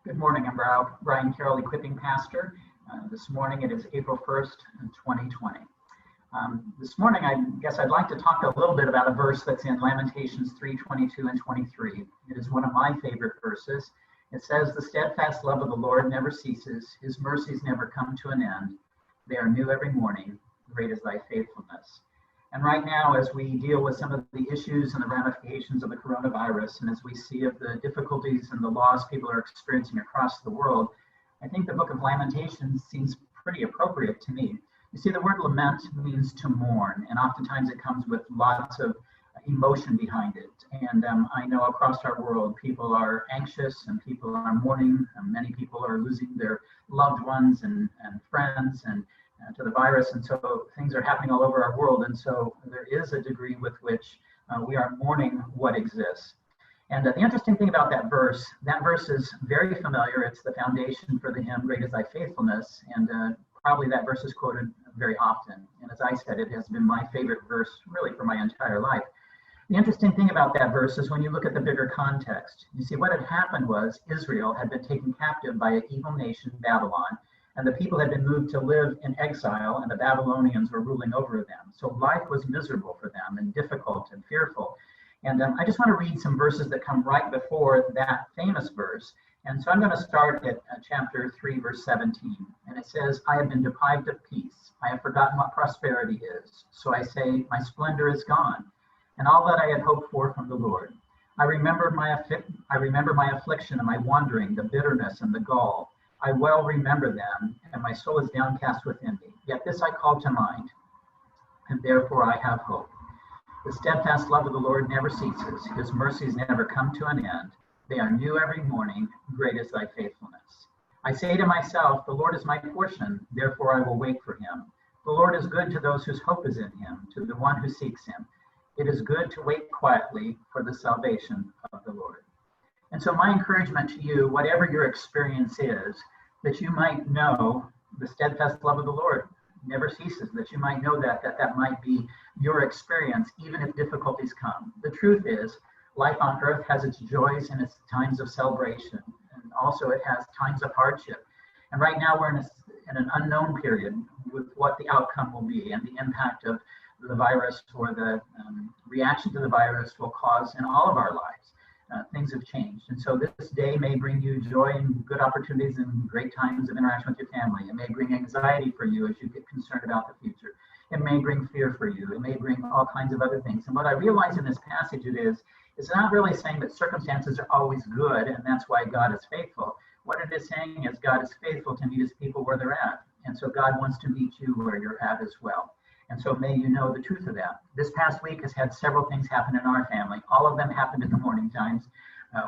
Good morning. I'm Brian Carroll, equipping pastor. This morning it is April 1st, 2020. This morning I guess I'd like to talk a little bit about a verse that's in Lamentations 3:22 and 23. It is one of my favorite verses. It says, "The steadfast love of the Lord never ceases. His mercies never come to an end. They are new every morning. Great is thy faithfulness." And right now, as we deal with some of the issues and the ramifications of the coronavirus, and as we see of the difficulties and the loss people are experiencing across the world, I think the book of Lamentations seems pretty appropriate to me. You see, the word lament means to mourn, and oftentimes it comes with lots of emotion behind it. And I know across our world, people are anxious and people are mourning, and many people are losing their loved ones and friends and to the virus, and so things are happening all over our world, and so there is a degree with which we are mourning what exists. And the interesting thing about that verse is very familiar. It's the foundation for the hymn, "Great is thy faithfulness," and probably that verse is quoted very often. And as I said, it has been my favorite verse really for my entire life. The interesting thing about that verse is when you look at the bigger context, you see what had happened was Israel had been taken captive by an evil nation, Babylon, and the people had been moved to live in exile, and the Babylonians were ruling over them. So life was miserable for them and difficult and fearful. And I just want to read some verses that come right before that famous verse. And so I'm going to start at chapter 3, verse 17. And it says, "I have been deprived of peace. I have forgotten what prosperity is. So I say, my splendor is gone, and all that I had hoped for from the Lord. I remember my affliction and my wandering, the bitterness and the gall. I well remember them, and my soul is downcast within me. Yet this I call to mind, and therefore I have hope. The steadfast love of the Lord never ceases. His mercies never come to an end. They are new every morning. Great is thy faithfulness. I say to myself, the Lord is my portion, therefore I will wait for him. The Lord is good to those whose hope is in him, to the one who seeks him. It is good to wait quietly for the salvation of the Lord." And so my encouragement to you, whatever your experience is, that you might know the steadfast love of the Lord never ceases, that you might know that might be your experience, even if difficulties come. The truth is, life on earth has its joys and its times of celebration, and also it has times of hardship. And right now we're in an unknown period with what the outcome will be and the impact of the virus or the reaction to the virus will cause in all of our lives. Things have changed. And so this day may bring you joy and good opportunities and great times of interaction with your family. It may bring anxiety for you as you get concerned about the future. It may bring fear for you. It may bring all kinds of other things. And what I realize in this passage it's not really saying that circumstances are always good and that's why God is faithful. What it is saying is God is faithful to meet his people where they're at. And so God wants to meet you where you're at as well. And so may you know the truth of that. This past week has had several things happen in our family. All of them happened in the morning times.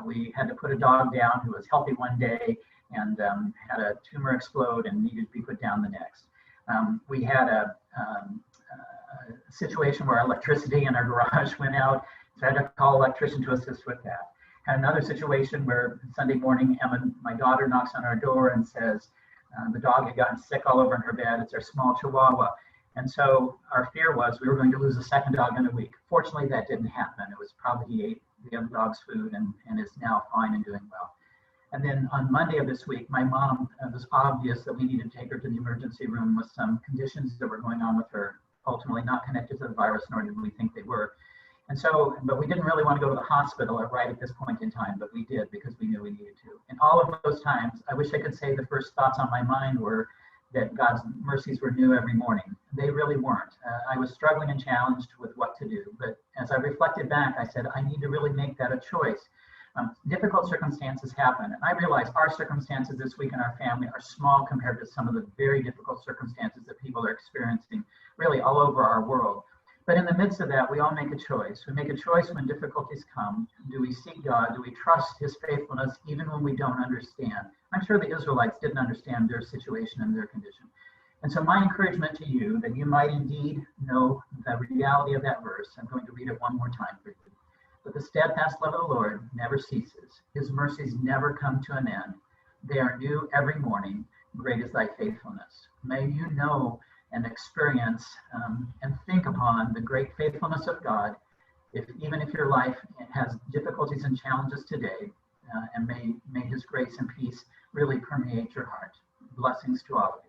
We had to put a dog down who was healthy one day and had a tumor explode and needed to be put down the next. We had a situation where electricity in our garage went out, so I had to call an electrician to assist with that. Had another situation where Sunday morning, Emma, my daughter, knocks on our door and says the dog had gotten sick all over in her bed. It's our small Chihuahua. And so our fear was we were going to lose a second dog in a week. Fortunately, that didn't happen. It was probably he ate the other dog's food and is now fine and doing well. And then on Monday of this week, my mom, it was obvious that we needed to take her to the emergency room with some conditions that were going on with her, ultimately not connected to the virus, nor did we think they were. And so, but we didn't really want to go to the hospital right at this point in time, but we did because we knew we needed to. And all of those times, I wish I could say the first thoughts on my mind were that God's mercies were new every morning. They really weren't. I was struggling and challenged with what to do. But as I reflected back, I said, I need to really make that a choice. Difficult circumstances happen. And I realize our circumstances this week in our family are small compared to some of the very difficult circumstances that people are experiencing really all over our world. But in the midst of that, we all make a choice. We make a choice when difficulties come. Do we seek God? Do we trust his faithfulness even when we don't understand? I'm sure the Israelites didn't understand their situation and their condition. And so my encouragement to you, that you might indeed know the reality of that verse, I'm going to read it one more time for you. But the steadfast love of the Lord never ceases. His mercies never come to an end. They are new every morning. Great is thy faithfulness. May you know and experience and think upon the great faithfulness of God. Even if your life has difficulties and challenges today, and may His grace and peace really permeate your heart. Blessings to all of you.